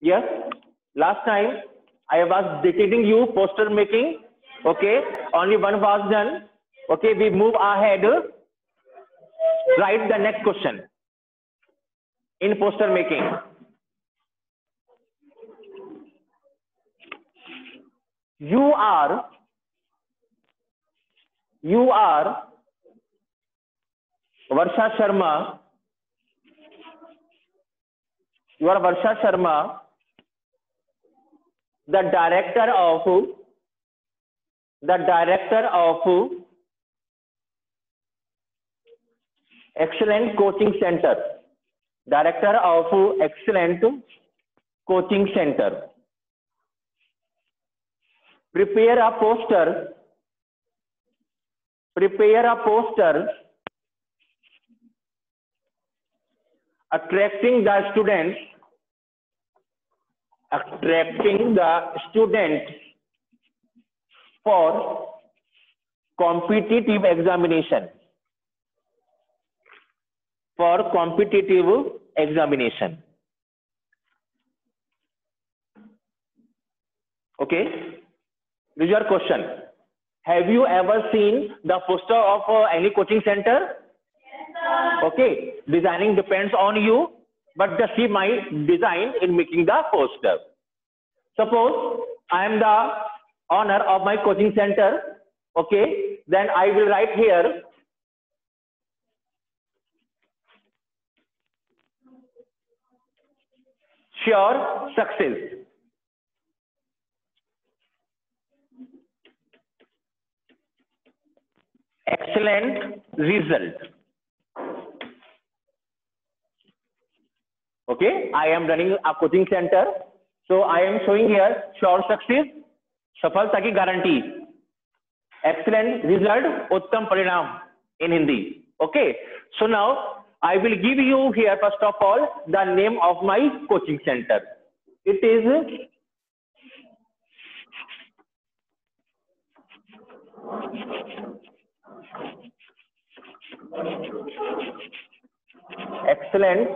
Yes, last time I was dictating you poster making. Okay, only one was done. Okay, we move ahead. Write the next question in poster making. You are Varsha Sharma. You are Varsha Sharma, the director of Excellent Coaching Center. Director of Excellent Coaching Center. Prepare a poster attracting the students for competitive examination. Okay, this is your question. Have you ever seen the poster of any coaching center? Okay, designing depends on you, but just see my design in making the poster. Suppose I am the owner of my coaching center. Okay, then I will write here sure success. Excellent result. Okay, I am running a coaching center, so I am showing here sure success, सफलता की guarantee, excellent result, उत्तम परिणाम in Hindi. Okay, so now I will give you here first of all the name of my coaching center. It is Excellent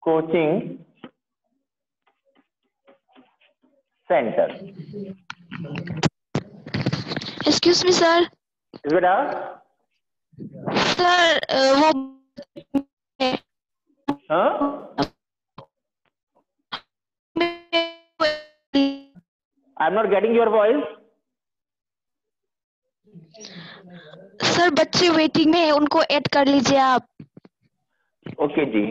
Coaching Center. Excuse me, sir. बेटा Sir, वो हाँ, I am not getting your voice. Sir बच्चे waiting में है, उनको add कर लीजिए आप. Okay ji.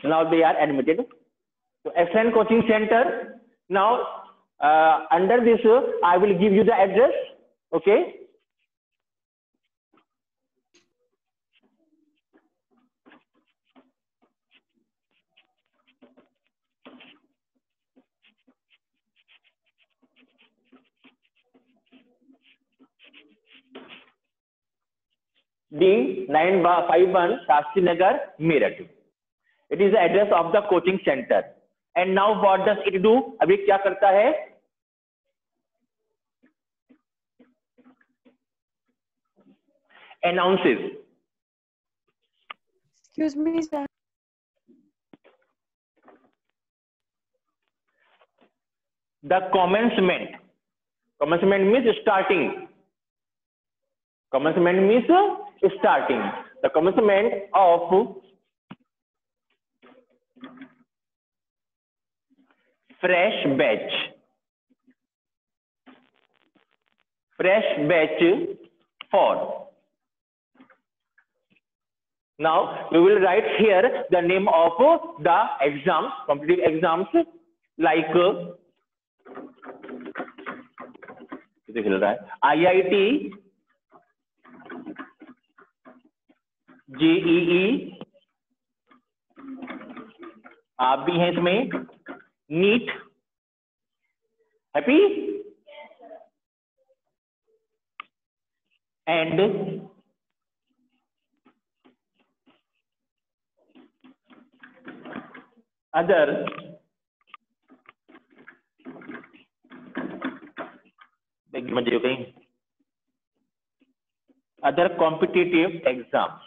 Now they are admitted. So Excellent Coaching Center. Now under this I will give you the address. Okay. D951 Shastri Nagar, Meerut. It is the address of the coaching center. And now what does it do? अभी क्या करता है? Announces. Excuse me, sir. The commencement. Commencement means starting. Commencement means starting. The commencement of fresh batch. Fresh batch 4. Now we will write here the name of the exams, competitive exams like IIT, JEE, आप भी हैं इसमें, NEET. Happy and other कहीं other competitive exams.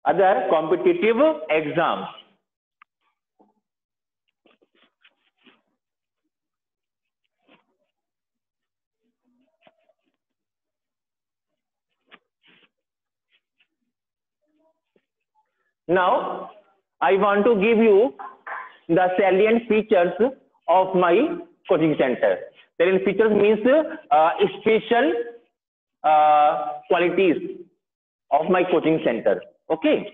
Other competitive exams. Now, I want to give you the salient features of my coaching center. Salient features means special qualities of my coaching center. Okay.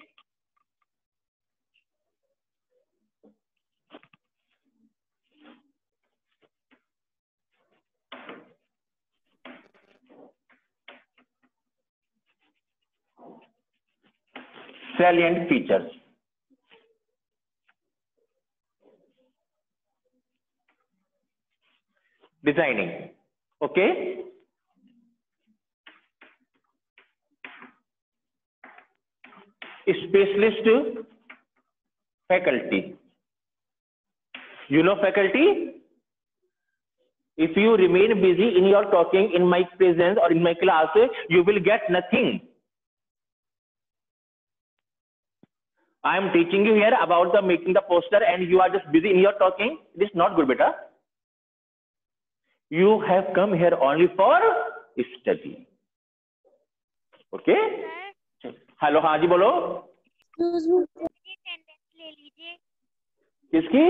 Salient features. Designing. Okay. Specialist faculty. You know faculty? If you remain busy in your talking in my presence or in my class, you will get nothing. I am teaching you here about the making the poster and you are just busy in your talking. It is not good, beta. You have come here only for study. Okay? Hello, हाँ जी बोलो. Attendance ले लीजिए. किसकी?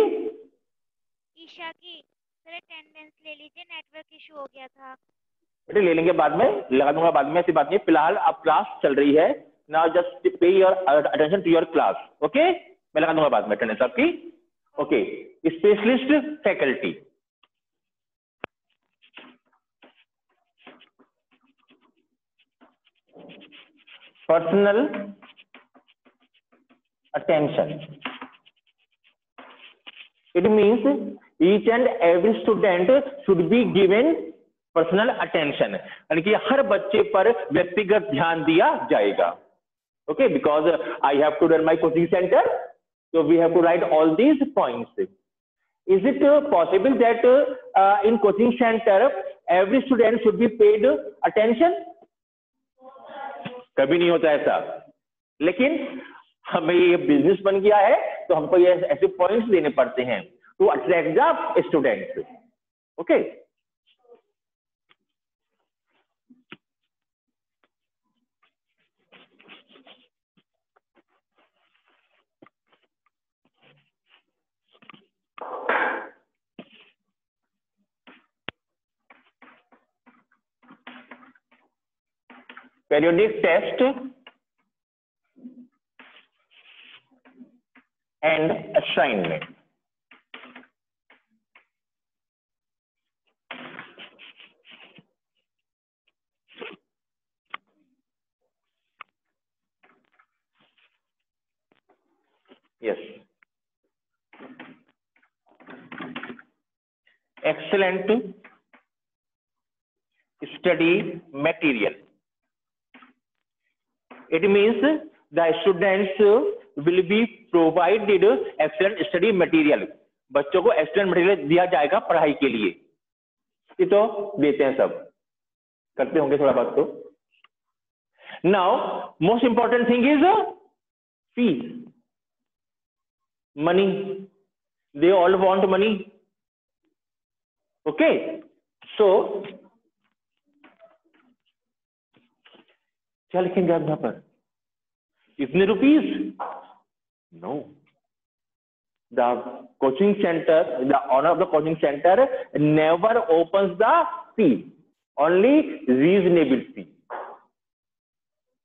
ईशा की. Sir attendance ले लीजिए, network issue हो गया था. बेटे ले लेंगे बाद में, लगा दूंगा बाद में, ऐसी बात नहीं. फिलहाल अब क्लास चल रही है. Now just pay your attention to your class. Okay, मैं लगा दूंगा बाद में अटेंडेंस आपकी. Okay. Specialist faculty. Personal attention. It means each and every student should be given personal attention. यानी कि हर बच्चे पर व्यक्तिगत ध्यान दिया जाएगा. Okay, because I have to run my coaching center, so we have to write all these points. Is it possible that in coaching center every student should be paid attention? कभी नहीं होता ऐसा. लेकिन हमें ये बिजनेस बन गया है तो हमको ये ऐसे पॉइंट्स देने पड़ते हैं to attract the students. Okay. Periodic test and assignment. Yes. Excellent study material. It means the students will be provided excellent study material. बच्चों को excellent material दिया जाएगा पढ़ाई के लिए. ये तो देते हैं, सब करते होंगे थोड़ा बहुत तो. Now most important thing is fees, money. They all want money. Okay, so क्या लिखेंगे आप यहाँ पर? इतने rupees? No. The coaching center, the owner of the coaching center never opens the fee, only reasonable fee.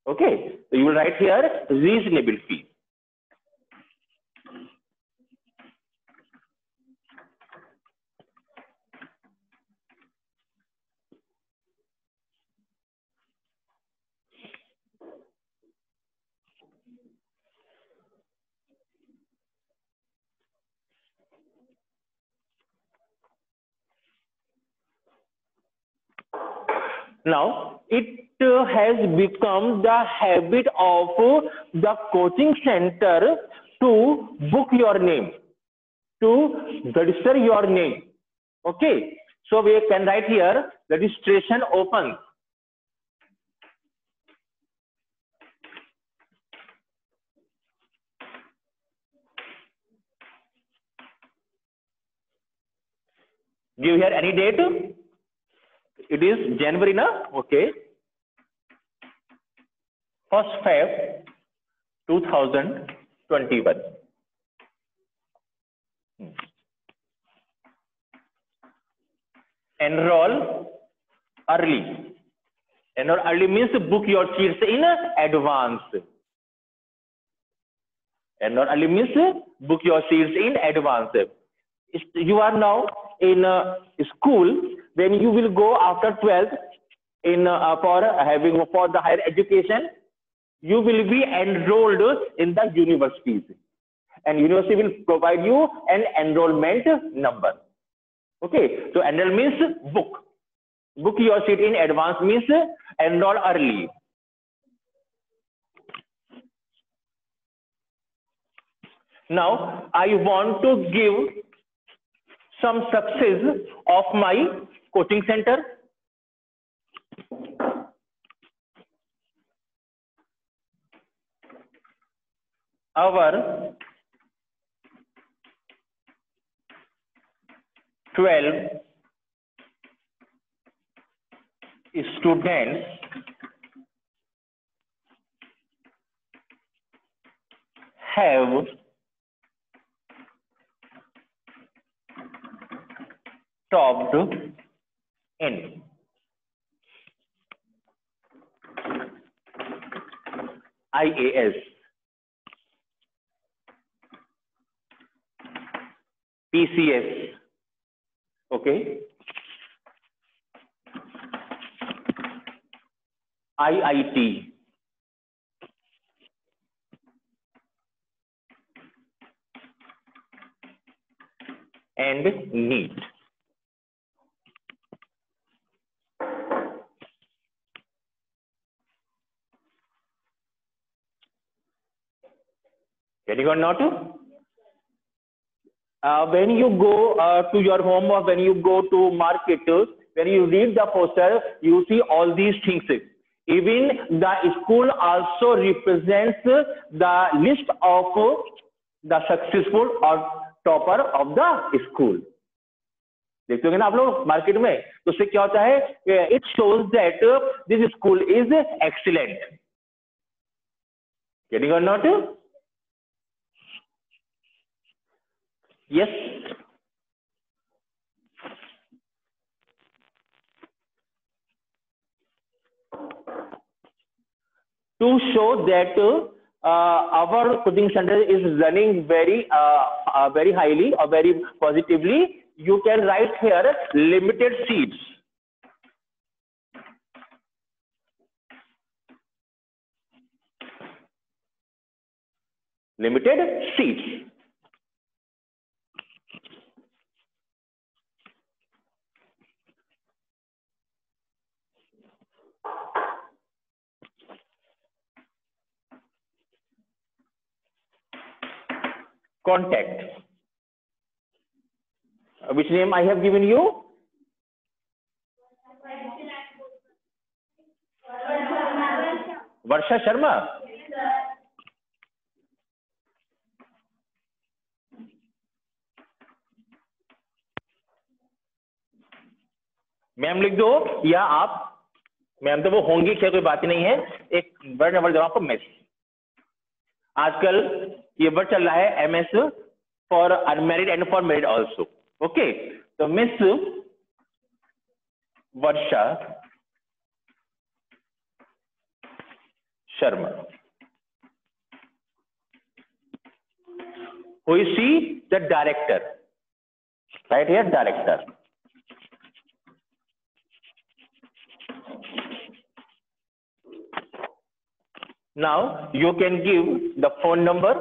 Okay, so you will write here reasonable fee. Now, it has become the habit of the coaching center to book your name, to register your name. Okay, so we can write here registration opens. Give here any date. It is January, na? Okay. 1st Feb 2021. Enroll early. Enroll early means book your seats in advance. Enroll early means book your seats in advance. You are now in school, then you will go after 12th in for the higher education. You will be enrolled in the universities, and university will provide you an enrollment number. Okay, so enroll means book. Book your seat in advance means enroll early. Now I want to give some success of my coaching center. Our 12 students have topped in IAS, PCS, okay, IIT, and NEET. Getting or not? When you go to your home or when you go to market, when you read the poster, you see all these things. Even the school also represents the list of the successful or topper of the school. देखते होंगे ना आप लोग market में, तो उससे क्या होता है? It shows that this school is excellent. Getting or not? Yes. To show that our coaching center is running very highly or very positively, you can write here limited seats. Limited seats. Contact. Which name I have given you? Varsha Sharma. Ma'am लिख दो या आप, ma'am तो वो होंगी, क्या कोई बात ही नहीं है. एक वर्ड नंबर दो आपको, मिस. आजकल ये वर्ड चल रहा है MS for unmarried and for married also. Okay, तो miss Varsha Sharma. Who is she? The director. Right here, director. Now you can give the phone number.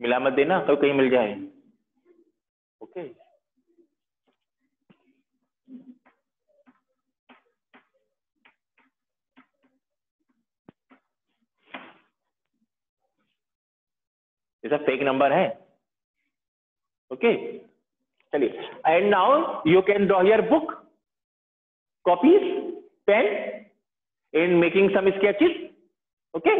मिला मत देना, तो कहीं मिल जाए. ओके. ये सब फेक नंबर है। ओके चलिए, and now you can draw your book, copies, pen in making some sketches. Okay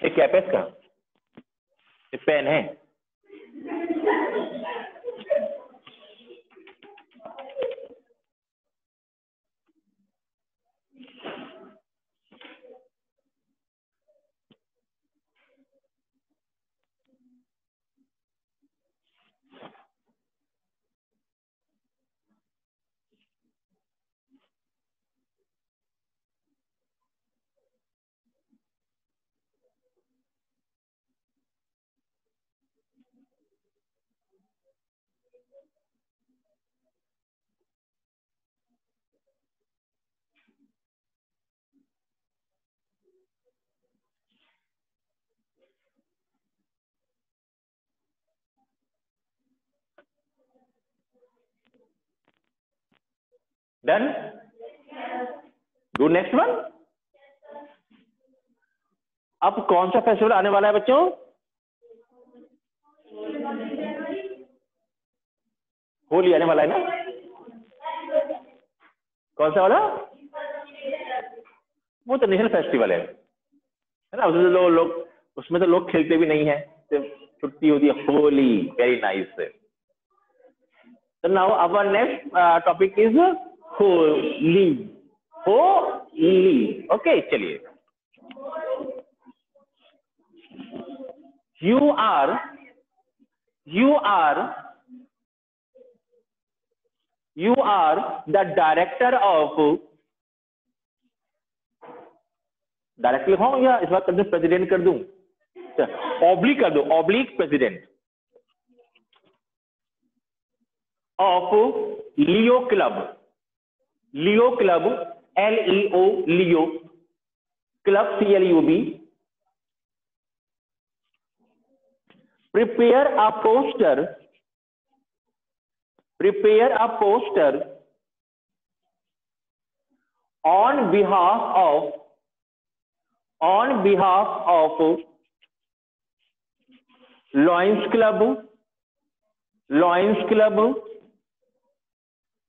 ये क्या है इसका? ये पेन है। Done, do next one. अब कौन सा फेस्टिवल आने वाला है बच्चों? होली आने वाला है ना? कौन सा वाला? वो तो नेशनल फेस्टिवल है ना? उसमें तो लोग खेलते भी नहीं है, सिर्फ छुट्टी होती है, Holi. Very nice. So now our next topic is Holi. Holi okay चलिए, you are the director of, director लिखाऊं या इस बार कर दूं प्रेसिडेंट कर दूं? ऑब्लिक कर दो, oblique president of Leo club. Leo club LEO, Leo club CLUB। prepare a poster on behalf of Lions Club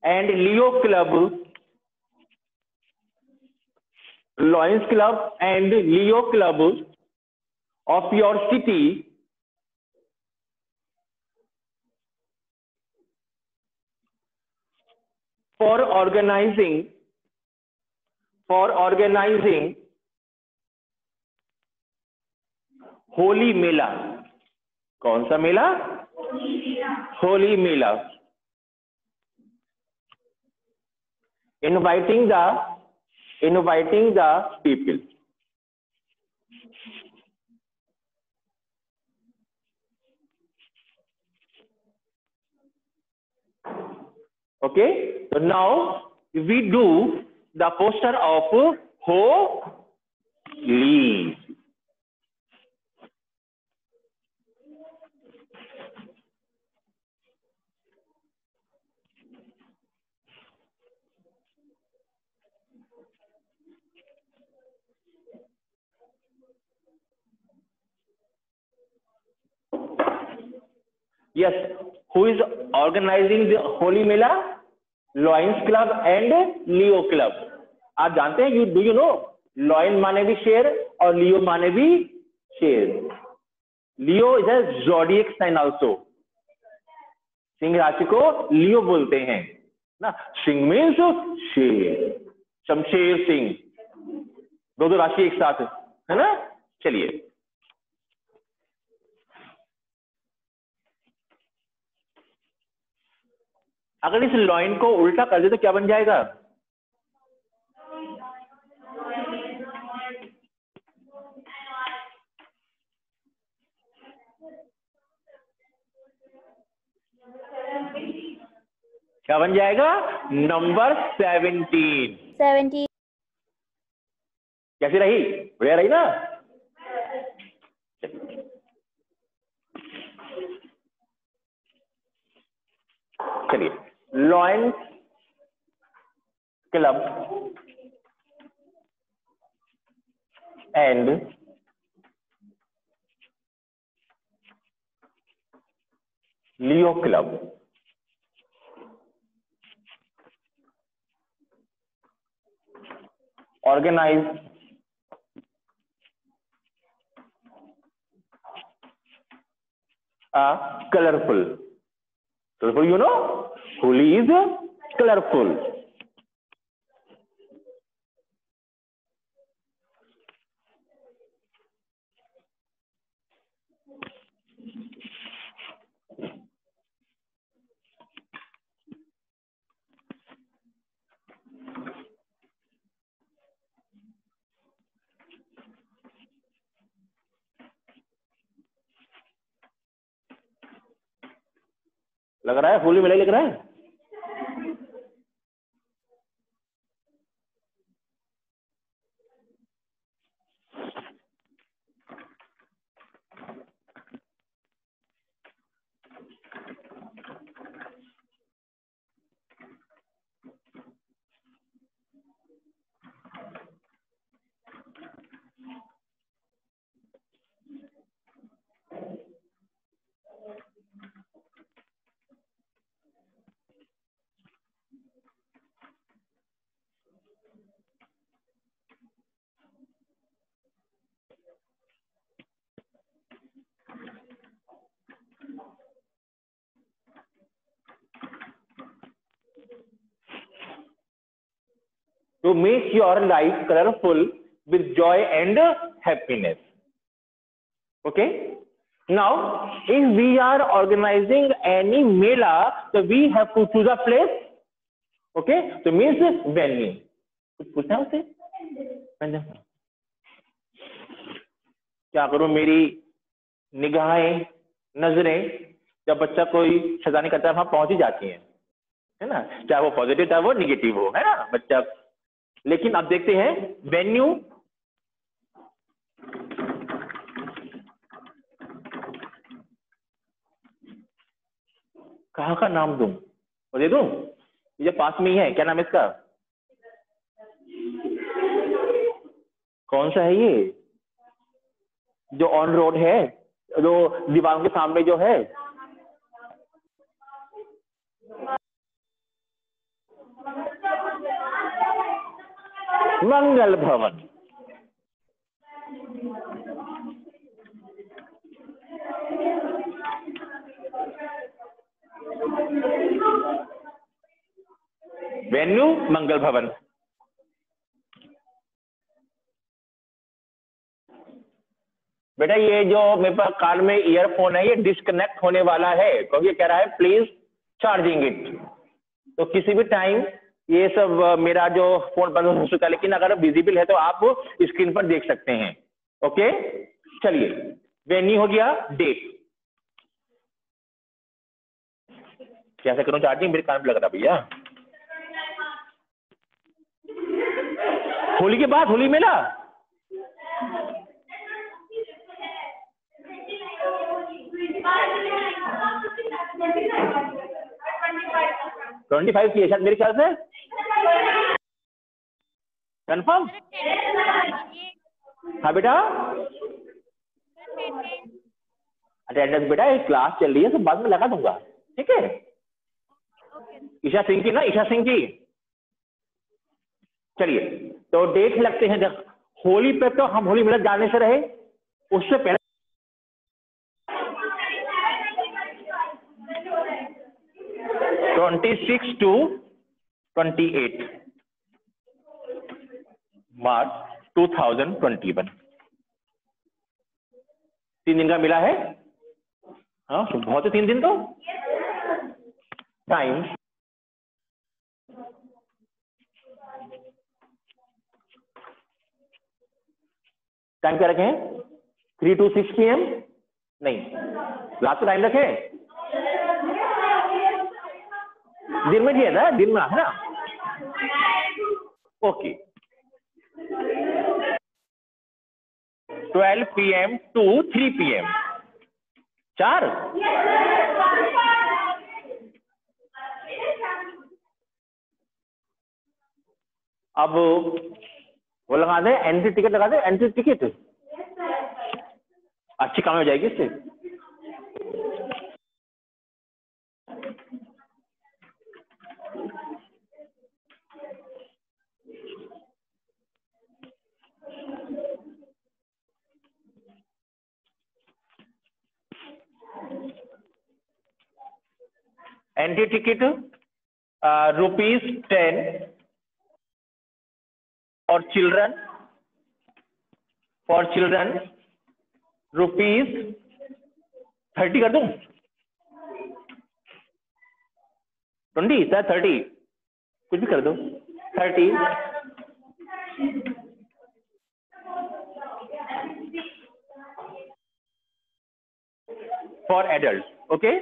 and Leo Club, Lions Club and Leo Club of your city for organizing Holi मेला। कौन सा मेला? होली मेला। Inviting the people। Okay, so now we do the poster of Holi। Yes, who is organizing the Holi Mela? Lions club and Leo club. आप जानते हैं, do you know, lion माने भी शेर और लियो माने भी शेर। Leo is a zodiac sign also. सिंह राशि को लियो बोलते हैं ना। सिंह मीन्स शेर, शमशेर सिंह, दो राशि एक साथ है ना। चलिए, अगर इस लॉइन को उल्टा कर दे तो क्या बन जाएगा? क्या बन जाएगा? नंबर 17। कैसी रही? बढ़िया रही ना? चलिए, lions club and Leo club organize a colorful, you know, Holi is colorful. लग रहा है होली मेला लिख रहा है। To make your life colorful with joy and happiness. Okay. Now, if we are organizing any mela, so we have to choose a place. Okay. So means venue. कुछ पूछना है उसे? क्या करूं? मेरी निगाहें, नजरें जब बच्चा कोई शैतानी करता है वहां पहुंच ही जाती हैं, है ना? चाहे वो पॉजिटिव चाहे वो निगेटिव हो, है ना बच्चा। लेकिन अब देखते हैं वेन्यू कहाँ का नाम दूं और दे दूं? ये पास में ही है, क्या नाम है इसका? कौन सा है ये जो ऑन रोड है, जो दीवारों के सामने जो है? मंगल भवन। वेन्यू मंगल भवन। बेटा ये जो मेरे पास कार में ईयरफोन है ये डिस्कनेक्ट होने वाला है, क्योंकि कह रहा है प्लीज चार्जिंग इट। तो किसी भी टाइम ये सब मेरा जो फोन बंद हो चुका है, लेकिन अगर विजिबल है तो आप स्क्रीन पर देख सकते हैं। ओके चलिए, वेन्यू हो गया, डेट कैसे करूं चार्जिंग? मेरे कान में लग रहा भैया। होली के बाद होली मेला, ट्वेंटी 25 की है शायद मेरे ख्याल से। कंफर्म? हाँ बेटा, अटेंडेंस बेटा एक क्लास चल रही है तो बाद में लगा दूंगा, ठीक है? ईशा सिंह की ना, ईशा सिंह की। चलिए तो डेट लगते हैं जब होली पे, तो हम होली मेला जाने से रहे, उससे पहले 26 to 28 मार्च 2021, 3 दिन का मिला है। हाँ बहुत है 3 दिन तो। टाइम टाइम क्या रखें? 3 to 6 PM? नहीं, रात को टाइम रखें? दिन में दिया था, दिन में है ना? Okay, 12 PM to 3 PM, 4? अब वो लगा दे, एंट्री टिकट लगा दे, एंट्री टिकट अच्छी काम हो जाएगी इससे। एंट्री टिकट ₹10 और चिल्ड्रन, फॉर चिल्ड्रन ₹30 कर दूं? 20 सर, 30 कुछ भी कर दो, 30 for adult. Okay,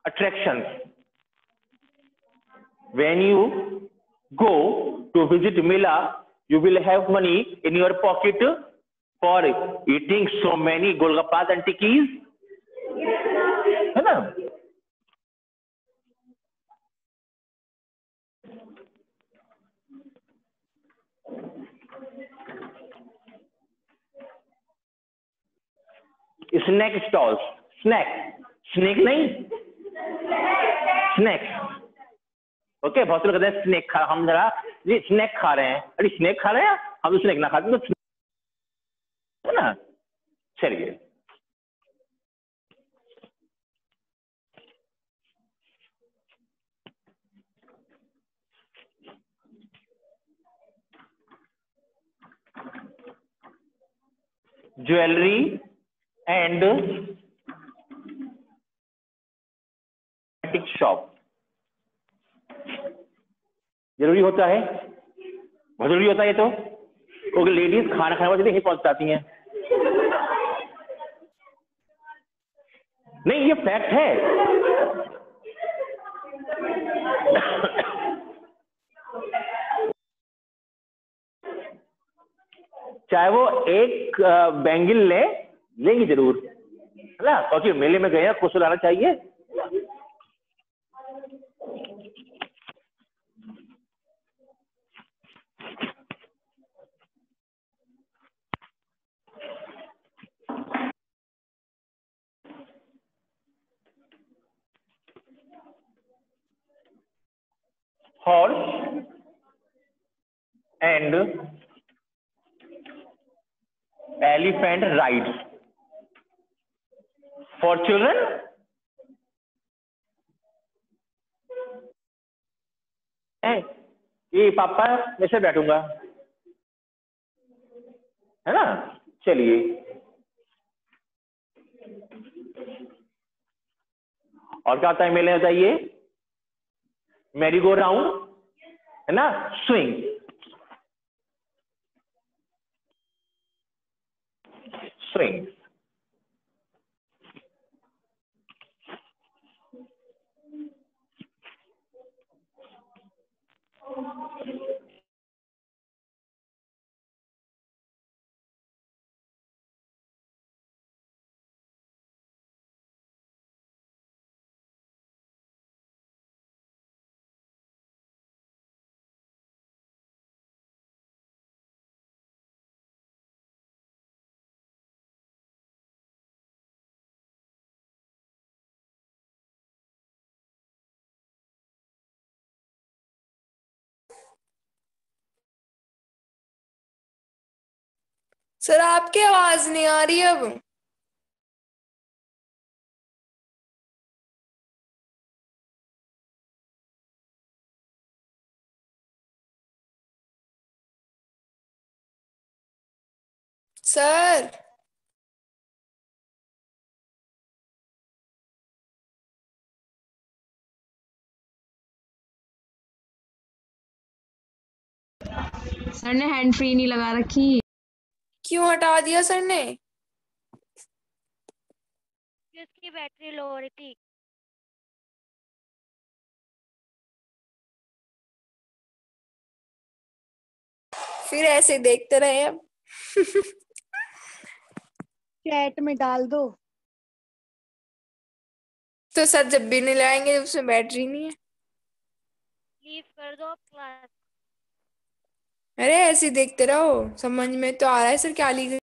attractions. When you go to visit Mela, you will have money in your pocket for eating so many golgappas and tikkis, है ना? स्नैक स्टॉल्स, स्नैक, स्नैक नहीं, snacks. Okay, बहुत से लोग कहते हैं स्नैक खा, हम जरा ये स्नैक खा रहे हैं। अरे स्नैक खा रहे हैं, हम तो स्नैक ना खाते तो, है ना? चलिए, ज्वेलरी एंड शॉप जरूरी होता है, बहुत जरूरी होता है ये तो, क्योंकि लेडीज खाना खाने वाली नहीं पहुंच पाती हैं। नहीं, ये फैक्ट है। चाहे वो एक बैंगल लेंगी जरूर, है ना? क्योंकि मेले में गए कुछ लाना चाहिए। Horse and elephant rides for children. ये पापा मैं से बैठूंगा, है ना? चलिए, और क्या होता है मेले में बताइए? मैरी गो राउंड, है ना? Swing, swing. सर आपकी आवाज नहीं आ रही अब। सर सर ने हैंड फ्री नहीं लगा रखी। क्यों हटा दिया सर ने? कि उसकी बैटरी लो हो रही थी। फिर ऐसे देखते रहे अब। चैट में डाल दो। तो सर जब भी नहीं लाएंगे उसमें बैटरी नहीं है। लीव कर दो अब क्लास। अरे ऐसे ही देखते रहो, समझ में तो आ रहा है सर क्या लिख